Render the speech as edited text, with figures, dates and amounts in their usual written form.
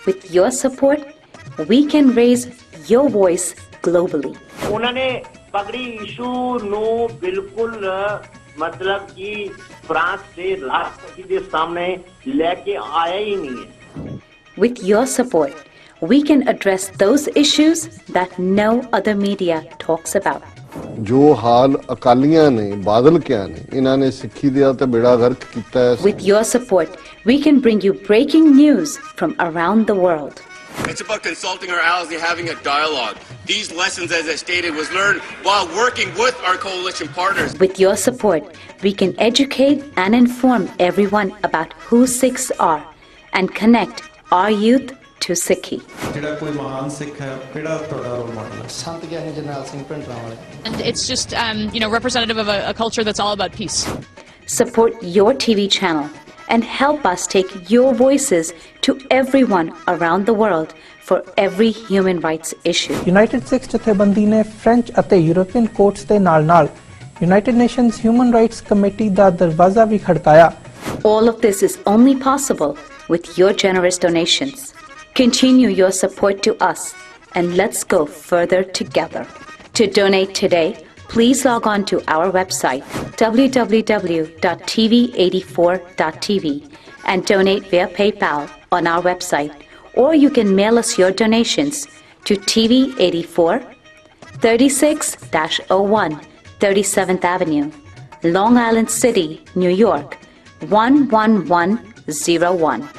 With your support, we can raise your voice globally. उन्होंने पगड़ी issue no बिल्कुल मतलब कि फ्रांस से राष्ट्रपति के सामने लेके आया ही नहीं है. With your support, we can address those issues that no other media talks about. जो हाल अकालियां ने बादल क्या ने इन्होंने सिक्खी दिया ते बेड़ा गर्क कीता है. With your support, we can bring you breaking news from around the world. It's about consulting our allies and having a dialogue. These lessons, as I stated, was learned while working with our coalition partners. With your support, we can educate and inform everyone about who Sikhs are and connect our youth to Sikhi. And it's just, representative of a culture that's all about peace. Support your TV channel and help us take your voices to everyone around the world for every human rights issue. United Sikhs ਜਥੇਬੰਦੀ ਨੇ French ਅਤੇ European courts ਦੇ ਨਾਲ-ਨਾਲ United Nations Human Rights Committee ਦਾ ਦਰਵਾਜ਼ਾ ਵੀ ਖੜਕਾਇਆ. All of this is only possible with your generous donations. Continue your support to us and let's go further together. To donate today, please log on to our website www.tv84.tv and donate via PayPal on our website, or you can mail us your donations to TV84 36-01 37th Avenue, Long Island City, New York 11101.